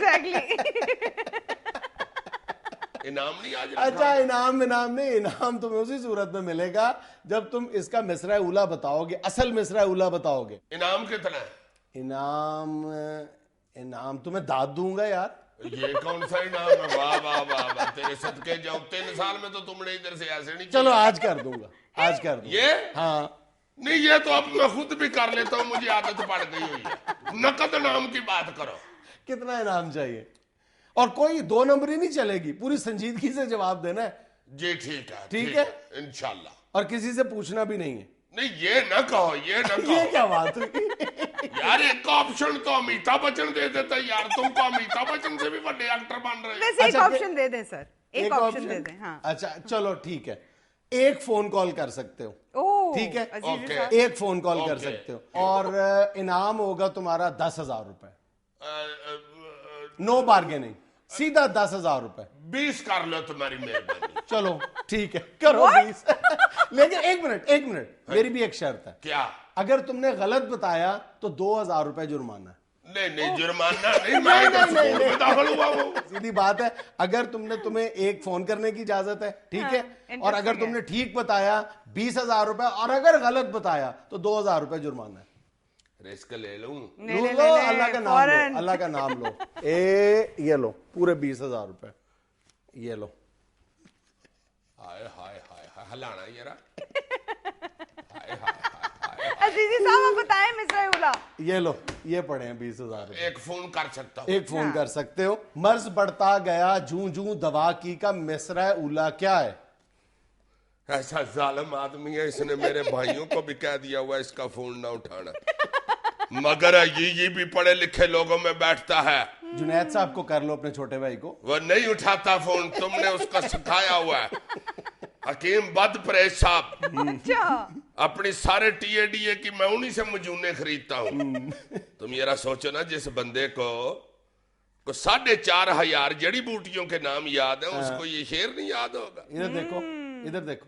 इनाम नहीं आज? अच्छा, इनाम नहीं, इनाम तुम्हें उसी सूरत में मिलेगा जब तुम इसका मिसरा उला बताओगे, असल मिसरा उला बताओगे। इनाम कितना है? इनाम तुम्हें दाद दूंगा यार। ये कौन सा इनाम है? वाह वाह वाह वाह, तेरे सदके जाऊं, 3 साल में तो तुमने इधर से ऐसे नहीं चलो किया। आज कर दूंगा, आज कर दूंगा। ये हाँ नहीं, ये तो अब मैं खुद भी कर लेता हूँ, मुझे आदत पड़ गई हुई है। नकद इनाम की बात करो। कितना इनाम चाहिए? और कोई 2 नंबर ही नहीं चलेगी, पूरी संजीदगी से जवाब देना है। जी ठीक है, ठीक है? इंशाल्लाह। और किसी से पूछना भी नहीं है। नहीं ये ना कहो, ये ना ये कहो क्या बात हुई? यार। एक ऑप्शन तो अमिताभ बच्चन दे देता यार, तुम तो अमिताभ बच्चन से भी बड़े एक्टर बन रहे हो। वैसे एक अच्छा, ऑप्शन दे दें सर, एक ऑप्शन दे दें। हाँ। अच्छा चलो ठीक है, एक फोन कॉल कर सकते हो। ओह ٹھیک ہے, عزیز صاحب. ایک فون کال کر سکتے ہو, اور انعام ہوگا تمہارا 10,000 روپے, نو بارگیننگ, سیدھا 10,000 روپے. 20 کر لو تمہاری مہربانی. چلو ٹھیک ہے, کرو 20. لیکن ایک منٹ, میری بھی ایک شرط ہے. کیا؟ اگر تم نے غلط بتایا تو 2,000 روپے جرمانہ. نہیں جرمانہ نہیں, میں داخل ہوا وہ سیدھی بات ہے. اگر تمہیں ایک فون کرنے کی اجازت ہے, ٹھیک ہے, اور اگر تم نے ٹھیک بتایا 20,000 روپے, اور اگر غلط بتایا تو 2,000 روپے جرمانہ ہے. رسک لے لوں. لو, اللہ کا نام لو, اللہ کا نام لو. یہ لو پورے 20,000 روپے, یہ لو. ہائے ہائے ہائے ہلانا ذرا. عزیزی صاحب آپ بتائیں مصرع اولا. یہ لو, یہ پڑے ہیں 20,000 روپے. ایک فون کر سکتا ہوں. ایک فون کر سکتے ہو. مرض بڑھتا گیا جوں جوں دوا کی کا مصرع اولا کیا ہے؟ ایسا ظالم آدمی ہے, اس نے میرے بھائیوں کو بھی کہہ دیا ہوا اس کا فون نہ اٹھانا, مگر یہ بھی پڑھے لکھے لوگوں میں بیٹھتا ہے. جنید صاحب کو کر لو, اپنے چھوٹے بھائی کو. وہ نہیں اٹھاتا فون, تم نے اس کا سکھایا ہوا ہے. حکیم بد پریش صاحب, اپنی سارے ٹی اے ڈی اے کی میں انہی سے مجونے خریدتا ہوں. تم یہ سوچو نا, جس بندے کو 4,500 جڑی بوٹیوں کے نام یاد ہیں, اس کو یہ شعر نہیں یاد ہوگا. ادھر دیکھو, ادھر دیکھو.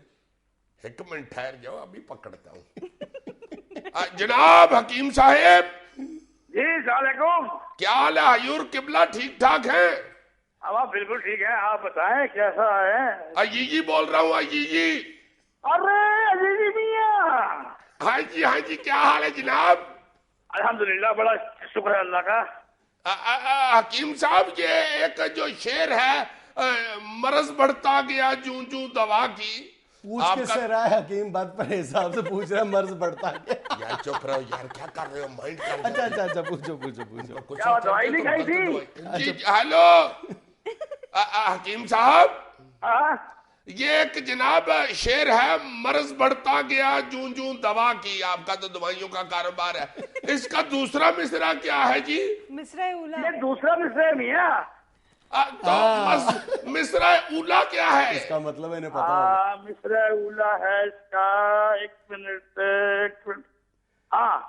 ایک منٹ ٹھہر جاؤ, ابھی پکڑتا ہوں. جناب حکیم صاحب. جی السلام علیکم. کیا حال ہے حضور قبلہ, ٹھیک ٹھاک ہیں؟ اب بالکل ٹھیک ہے, آپ بتائیں کیسا ہے؟ عزیزی بول رہا ہوں, عزیزی. ارے عزیزی میاں. ہاں جی, کیا حال ہے جناب؟ الحمدللہ, بڑا شکر ہے اللہ کا. حکیم صاحب, یہ ایک جو شعر ہے, مرض بڑھتا گیا جوں جوں دوا کی, پوچھ کس سے رہا ہے؟ حکیم بد پریش صاحب سے پوچھ رہا ہے, مرض بڑھتا گیا. یار چپ رہو یار, کیا کر رہے ہو, مائنڈ کر. اچھا, پوچھو. کیا دوائی نہیں کھائی تھی؟ جی ہیلو حکیم صاحب, ہاں یہ ایک جناب شعر ہے, مرض بڑھتا گیا جوں جوں دوا کی. آپ کا تو دوائیوں کا کاروبار ہے, اس کا دوسرا مصرع کیا ہے جی؟ مصرع اولا. یہ دوسرا مصرع میاں. تو مصرع اولا کیا ہے؟ اس کا مطلب انہیں پتا ہوگا. مصرع اولا ہے اس کا, ایک منٹ. ہاں,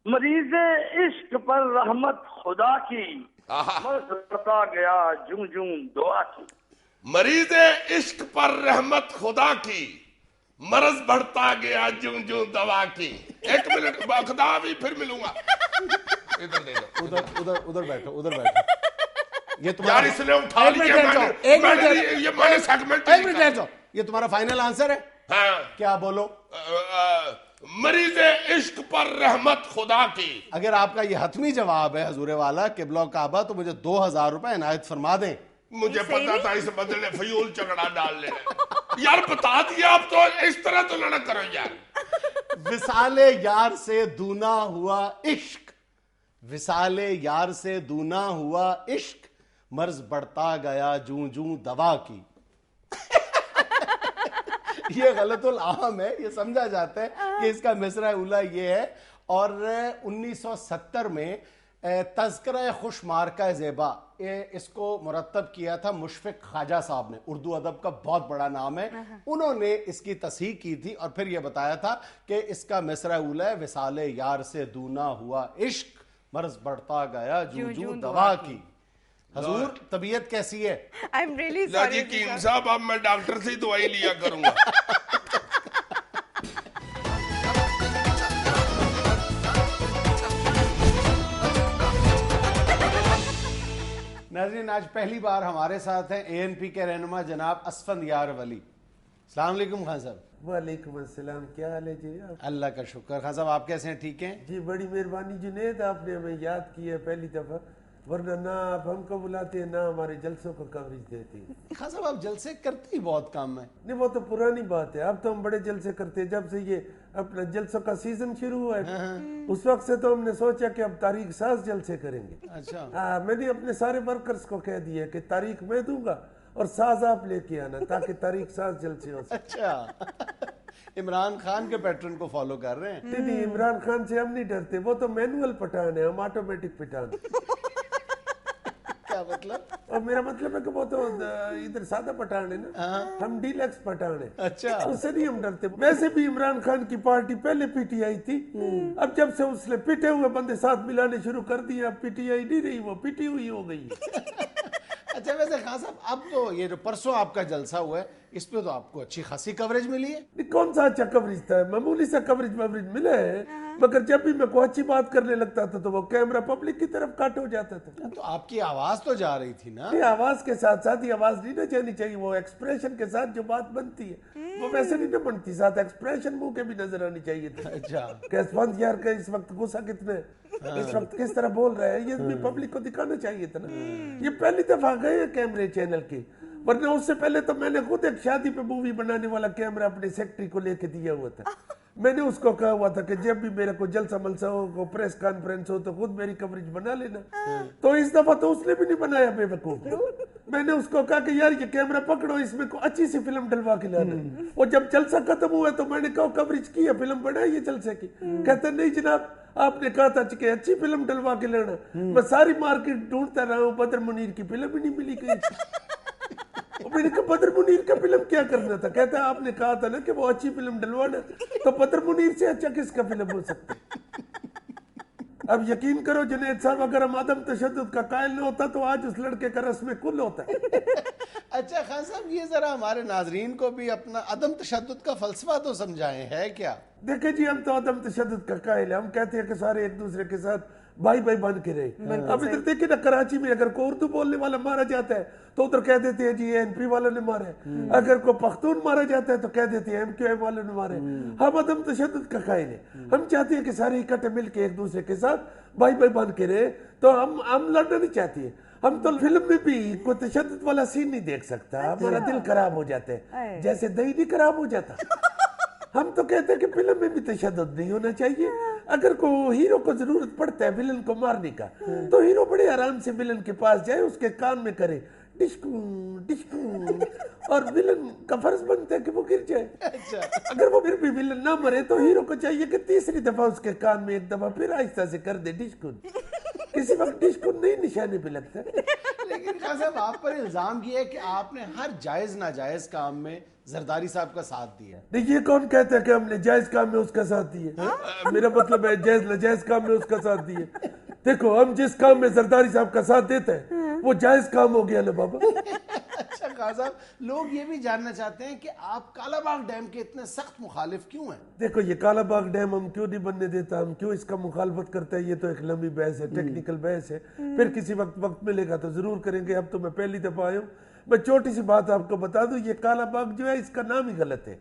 مریض عشق پر رحمت خدا کی, مرض بڑھتا گیا جوں جوں دعا کی. مریض عشق پر رحمت خدا کی, مرض بڑھتا گیا جوں جوں دوا کی. ایک منٹ, خدا بھی پھر ملوں گا. ادھر دے دو, ادھر بیٹھو. یہ یار اس نے اٹھا لیا, یہ تمہارا فائنل آنسر ہے؟ ہاں. کیا بولو؟ مریض عشق پر رحمت خدا کی. اگر آپ کا یہ حتمی جواب ہے حضور والا قبلہ و کعبہ, تو مجھے 2,000 روپے عنایت فرما دیں. مجھے پتا تھا اس بدلے فیول چکڑا ڈال لے. یار بتا دیا, آپ تو اس طرح تو نہ کرو یار. وصال یار سے دونا ہوا عشق, وصال یار سے دونا ہوا عشق, مرض بڑھتا گیا جوں جوں دوا کی. یہ غلط العام ہے, یہ سمجھا جاتا ہے کہ اس کا مصرع اولا یہ ہے. اور 1970 میں تذکرہ خوش مارکہ زیبا, اس کو مرتب کیا تھا مشفق خواجہ صاحب نے, اردو ادب کا بہت بڑا نام ہے. انہوں نے اس کی تصحیح کی تھی, اور پھر یہ بتایا تھا کہ اس کا مصرع اولا ہے وصال یار سے دونا ہوا عشق, مرض بڑھتا گیا جوں جوں دوا کی. حضور طبیعت کیسی ہے؟ I'm really sorry. حکیم صاحب, اب میں ڈاکٹر سے دوائی لیا کروں گا. ناظرین, آج پہلی بار ہمارے ساتھ ہیں ANP کے رہنما جناب اسفندیار ولی. السلام علیکم خان صاحب. وعلیکم السلام, کیا حال ہے جی؟ اللہ کا شکر. خان صاحب آپ کیسے ہیں, ٹھیک ہیں؟ جی بڑی مہربانی جنید, آپ نے ہمیں یاد کیا پہلی دفعہ, ورنہ نہ آپ ہم کو بلاتے ہیں, نہ ہمارے جلسوں کو کوریج دیتے ہیں. خان صاحب آپ جلسے کرتے ہی بہت کم ہے. نہیں وہ تو پرانی بات ہے, اب تو ہم بڑے جلسے کرتے ہیں جب سے یہ اپنا جلسوں کا سیزن شروع ہوا ہے. اس وقت سے تو ہم نے سوچا کہ اب تاریخ ساز جلسے کریں گے. اچھا, میں نے اپنے سارے ورکرز کو کہہ دیا کہ تاریخ میں دوں گا اور ساز آپ لے کے آنا, تاکہ تاریخ ساز جلسے ہو سکے. اچھا, عمران خان کے پیٹرن کو فالو کر رہے ہیں. نہیں, عمران خان سے ہم نہیں ڈرتے, وہ تو مینول پٹھان ہے, ہم آٹومیٹک پٹھان. کیا क्या मतलब? और मेरा मतलब है कि वो तो इधर सादा पठान है ना, हम डीलक्स पठान है। अच्छा, उससे नहीं हम डरते। वैसे भी इमरान खान की पार्टी पहले पीटीआई थी, अब जब से उसने पिटे हुए बंदे साथ मिलाने शुरू कर दिए, अब पीटीआई नहीं रही, वो पिटी हुई हो गई। अच्छा वैसे खान साहब, अब तो ये जो परसों आपका जलसा हुआ है, इस पे तो आपको अच्छी खासी कवरेज मिली है। कौन सा अच्छा कवरेज था, मामूली सा कवरेज मिला है, मगर जब भी मैं कोई अच्छी बात करने लगता था तो वो कैमरा पब्लिक की तरफ कट हो जाता था। तो आपकी आवाज तो जा रही थी ना? ये आवाज के साथ साथ ही आवाज नहीं ना जानी चाहिए, वो एक्सप्रेशन के साथ जो बात बनती है वो वैसे नहीं ना बनती, साथ एक्सप्रेशन मुंह के भी नजर आनी चाहिए था। अच्छा, कैसबंद यार का इस वक्त गुस्सा कितने, इस वक्त किस तरह बोल रहे हैं, ये भी पब्लिक को दिखाना चाहिए था ना। ये पहली दफा गए हैं कैमरे चैनल की, वरना उससे पहले तो मैंने खुद एक शादी पे मूवी बनाने वाला कैमरा अपने सेक्रेटरी को लेके दिया हुआ था। मैंने उसको कहा हुआ था कि जब भी मेरे को जलसा मलसा हो, प्रेस कॉन्फ्रेंस हो, तो खुद मेरी कवरेज बना लेना। तो इस दफा तो उसने भी नहीं बनाया बेवकूफ। मैंने उसको कहा कि यार ये कैमरा पकड़ो, इसमें को अच्छी सी फिल्म डलवा के लाना। और जब जलसा खत्म हुआ तो मैंने कहा कवरेज की है, फिल्म बनाई है जलसे की। कहते नहीं जनाब, आपने कहा था कि अच्छी फिल्म डलवा के लाना। मैं सारी मार्केट ढूंढता रहा हूँ, बदर मुनीर की फिल्म ही नहीं मिली कहीं। मैंने कहा बदर मुनीर का फिल्म क्या करना था? कहता है आपने कहा था ना कि वो अच्छी फिल्म डलवाना, तो बदर मुनीर से अच्छा किसका फिल्म हो सकता है? अब यकीन करो जुनैद साहब, अगर हम अदम तशद्दुद का कायल न होता तो आज उस लड़के का रस्म कुल होता। अच्छा खान साहब, ये जरा हमारे नाजरीन को भी अपना अदम तशद्दुद का फलसफा तो समझाएं, है क्या? देखे जी, हम तो अदम तशद्दुद का कायल है, हम कहते हैं कि सारे एक दूसरे के साथ भाई भाई बन के रहे। अब इधर देखिए ना, कराची में अगर कोई उर्दू बोलने वाला मारा जाता है तो उधर कह देते हैं जी एनपी वालों ने मारा है, अगर कोई पख्तून मारा जाता है तो कह देते हैं एमक्यूएम वालों ने मारा है। हम अदम तशद्दुद का कायल है, हम चाहते हैं कि सारे इकट्ठे मिल के एक दूसरे के साथ भाई भाई बन के रहे। तो हम लड़ना नहीं चाहते। हम तो फिल्म में भी कोई तशद्दुद वाला सीन नहीं देख सकता, हमारा दिल खराब हो जाता है, जैसे दही नहीं खराब हो जाता। हम तो कहते हैं कि फिल्म में भी तशद्दुद नहीं होना चाहिए। अगर कोई हीरो को जरूरत पड़ता है विलन को मारने का, तो हीरो बड़े आराम से विलन के पास जाए, उसके कान में करे डिस्कू डिस्कू, और विलन का फर्ज बनता है कि वो गिर जाए। अच्छा, अगर वो फिर भी विलन ना मरे तो हीरो को चाहिए कि तीसरी दफा उसके कान में एक दफा फिर आहिस्ता से कर दे डिस्कू। किसी वक्त डिस्कू नहीं निशाने पे लगता। लेकिन खान साहब, आप पर इल्जाम ये है कि आपने हर जायज नाजायज काम में जरदारी साहब का साथ दिया। देखिए, कौन कहता है कि हमने जायज काम में उसका साथ दिया? मेरा मतलब है जायज नाजायज काम में उसका साथ दिया। देखो, हम जिस काम में जरदारी साहब का साथ देते हैं वो जायज काम हो गया ना बाबा। अच्छा खान साहब, लोग ये भी जानना चाहते हैं कि आप कालाबाग डैम के इतने सख्त मुखालिफ क्यों हैं? देखो, ये कालाबाग डैम हम क्यों नहीं बनने देता, हम क्यों इसका मुखालफत करते हैं, ये तो एक लंबी बहस है, टेक्निकल बहस है। फिर किसी वक्त मिलेगा तो जरूर करेंगे। अब तो मैं पहली दफा आया हूँ। मैं छोटी सी बात आपको बता दूं, ये काला बाग जो है इसका नाम ही गलत है।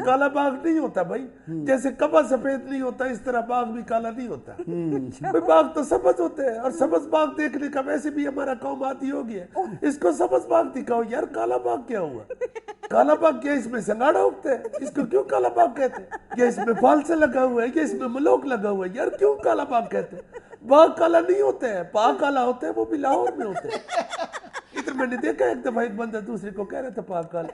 काला बाग नहीं होता भाई, जैसे कबा सफेद नहीं होता इस तरह बाग भी काला नहीं होता। भाई बाग तो सबज होते हैं, और सबज बाग देखने का वैसे भी हमारा कौम आती हो गया। इसको सबज बाग दिखाओ यार, काला बाग क्या हुआ? काला बाग क्या इसमें संगाड़ा उगता है? इसको क्यों काला बाग कहते हैं? क्या इसमें फाल से लगा हुआ है, क्या इसमें मलोक लगा हुआ है? यार क्यों काला बाग कहते हैं? बाग काला नहीं होता है, पाग काला होता है, वो भी लाहौर में होता है। इधर मैंने देखा एक दफा एक बंदा दूसरे को कह रहा था पाग काला।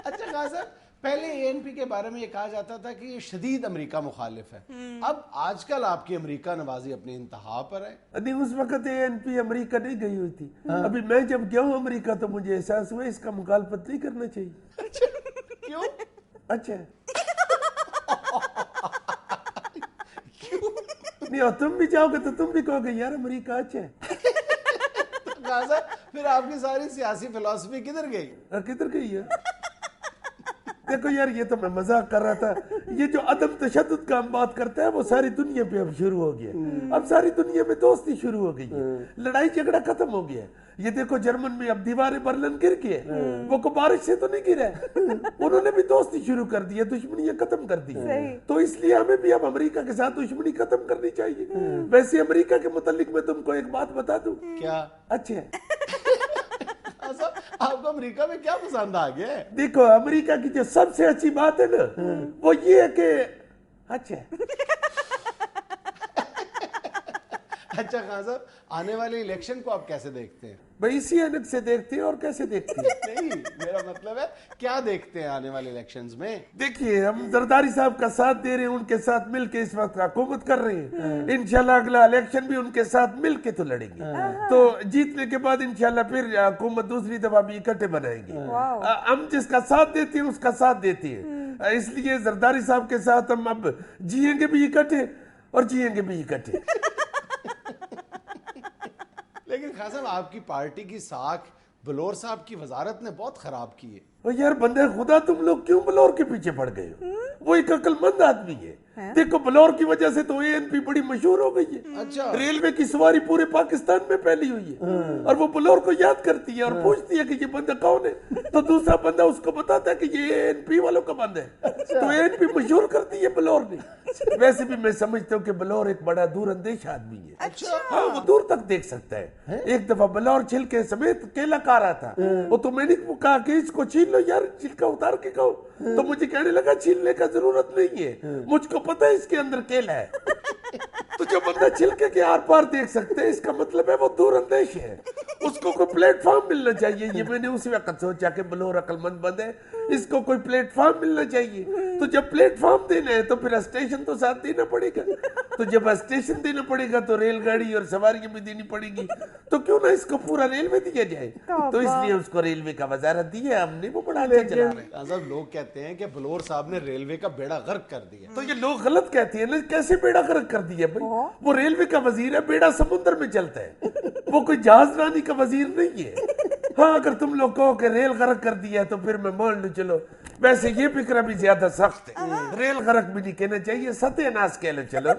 अच्छा खान साहब, पहले एएनपी के बारे में ये कहा जाता था कि ये शदीद अमेरिका मुखालिफ है, अब आजकल आपकी अमेरिका नवाजी अपनी इंतहा पर है। नहीं, उस वक्त एएनपी अमेरिका नहीं गई हुई थी। अभी मैं जब गया हूँ अमेरिका तो मुझे एहसास हुआ इसका मुखालफत नहीं करना चाहिए। क्यों? अच्छा नहीं, और तुम भी जाओगे तो तुम भी कहोगे यार अमेरिका अच्छा है। खान साहब, फिर आपकी सारी सियासी फिलॉसफी किधर गई? किधर गई है? देखो यार, ये तो मैं मजाक कर रहा था। ये जो अदम तशद्दुद का हम बात करते हैं वो सारी दुनिया पे अब शुरू हो गया। अब सारी दुनिया में दोस्ती शुरू हो गई है, लड़ाई झगड़ा खत्म हो गया। ये देखो जर्मन में अब दीवारें बर्लिन गिर के, वो को बारिश से तो नहीं गिरा, उन्होंने भी दोस्ती शुरू कर दी है, दुश्मनी खत्म कर दी। तो इसलिए हमें भी अब अमेरिका के साथ दुश्मनी खत्म करनी चाहिए। वैसे अमेरिका के मुतालिक मैं तुमको एक बात बता दूं। क्या? अच्छा, आपको अमेरिका में क्या पसंद आ गया है? देखो, अमेरिका की जो सबसे अच्छी बात है ना वो ये है कि अच्छा اچھا خان صاحب, آنے والے الیکشن کو آپ کیسے دیکھتے ہیں؟ بھائی اسی اینک سے دیکھتے ہیں اور کیسے دیکھتے ہیں؟ نہیں, میرا مطلب ہے کیا دیکھتے ہیں آنے والے الیکشنز میں؟ دیکھیے ہم زرداری صاحب کا ساتھ دے رہے ہیں, ان کے ساتھ مل کے اس وقت حکومت کر رہے ہیں. انشاءاللہ اگلا الیکشن بھی ان کے ساتھ مل کے تو لڑیں گے, تو جیتنے کے بعد انشاءاللہ پھر حکومت دوسری دفعہ بھی اکٹھے بنائیں گے. ہم جس کا ساتھ دیتے ہیں اس کا ساتھ دیتے ہیں, اس لیے زرداری صاحب کے ساتھ ہم اب جیئیں گے بھی اکٹھے اور جیئیں گے بھی اکٹھے. لیکن خان صاحب آپ کی پارٹی کی ساکھ بلور صاحب کی وزارت نے بہت خراب کی ہے. یار بندے خدا, تم لوگ کیوں بلور کے پیچھے پڑ گئے ہو؟ وہ ایک عقل مند آدمی ہے. دیکھو بلور کی وجہ سے تو اے این پی بڑی مشہور ہو گئی ہے. اچھا, ریلوے کی سواری پورے پاکستان میں پھیلی ہوئی ہے, اور وہ بلور کو یاد کرتی ہے اور پوچھتی ہے کہ یہ بندہ کون ہے, تو دوسرا بندہ اس کو بتاتا ہے کہ یہ اے این پی والوں کا بندہ ہے. تو اے این پی مشہور کرتی ہے بلور نے. ویسے بھی میں سمجھتا ہوں کہ بلور ایک بڑا دور اندیش آدمی ہے. ہاں, وہ دور تک دیکھ سکتا ہے. ایک دفعہ بلور چھلکے سمیت کیلا کھا رہا تھا, وہ تو میں نے کہا کہ اس کو چھین لو یار, چھلکا اتار کے کھاؤ. تو مجھے کہنے لگا چھیلنے کا ضرورت نہیں ہے, مجھ کو پتہ ہے اس کے اندر کیلا ہے. تو جو بندہ چھلکے کے آر پار دیکھ سکتے ہیں, اس کا مطلب ہے وہ دور اندیش ہے. اس کو کوئی پلیٹ فارم ملنا چاہیے. یہ میں نے اسی وقت سوچا کہ بلور عقل مند بند ہے, اس کو کوئی پلیٹ فارم ملنا چاہیے. تو جب پلیٹ فارم دینا ہے تو پھر اسٹیشن تو ساتھ دینا پڑے گا. تو جب اسٹیشن دینا پڑے گا تو ریل گاڑی اور سواریاں بھی دینی پڑے گی. تو کیوں نہ اس کو پورا ریلوے دیا جائے. تو اس لیے اس کو ریلوے کا وزارت دی ہے, ہم نے وہ بڑھا دیا چلا رہے ہیں. صاحب لوگ کہتے ہیں کہ بلور صاحب نے ریلوے کا بیڑا غرق کر دیا. تو یہ لوگ غلط کہتے ہیں نا, کیسے بیڑا غرق کر دیا بھائی؟ وہ ریلوے کا وزیر ہے, بیڑا سمندر میں چلتا ہے, وہ کوئی جہاز رانی کا وزیر نہیں ہے. ہاں اگر تم لوگ کہو کہ ریل غرق کر دیا تو پھر میں مان لوں, چلو. ویسے یہ فکر بھی زیادہ سخت ہے. ریل غرق بھی نہیں کہنا چاہیے, ستیہ ناش کہہ لو چلو,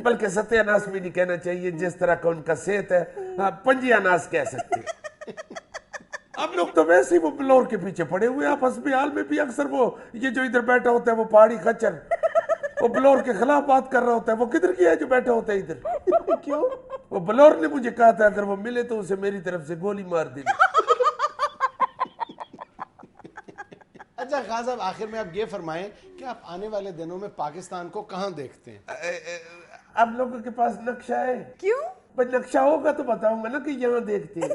بلکہ ستیہ ناش بھی نہیں کہنا چاہیے. جس طرح کا ان کا صحت ہے, پنجیہ ناش کہہ سکتے ہیں. اب لوگ تو ویسے ہی وہ بلور کے پیچھے پڑے ہوئے. آپ حسب حال میں بھی اکثر وہ یہ جو ادھر بیٹھا ہوتا ہے وہ پہاڑی خچر, وہ بلور کے خلاف بات کر رہا ہوتا ہے. وہ کدھر گیا ہے جو بیٹھا ہوتا ہے ادھر؟ کیوں؟ وہ بلور نے مجھے کہا تھا اگر وہ ملے تو اسے میری طرف سے گولی مار دینا. اچھا خان صاحب, آخر میں آپ یہ فرمائیں کہ آپ آنے والے دنوں میں پاکستان کو کہاں دیکھتے ہیں؟ آپ لوگوں کے پاس نقشہ ہے؟ کیوں؟ بس نقشہ ہوگا تو بتاؤں گا نا کہ یہاں دیکھتے ہیں.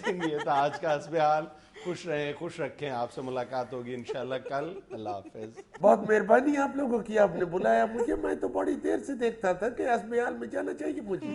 یہ تھا آج کا حسب حال. خوش رہیں, خوش رکھیں. آپ سے ملاقات ہوگی انشاءاللہ کل. اللہ حافظ. بہت مہربانی آپ لوگوں کی, آپ نے بلایا مجھے. میں تو بڑی دیر سے دیکھتا تھا کہ حسب حال میں جانا چاہیے مجھے.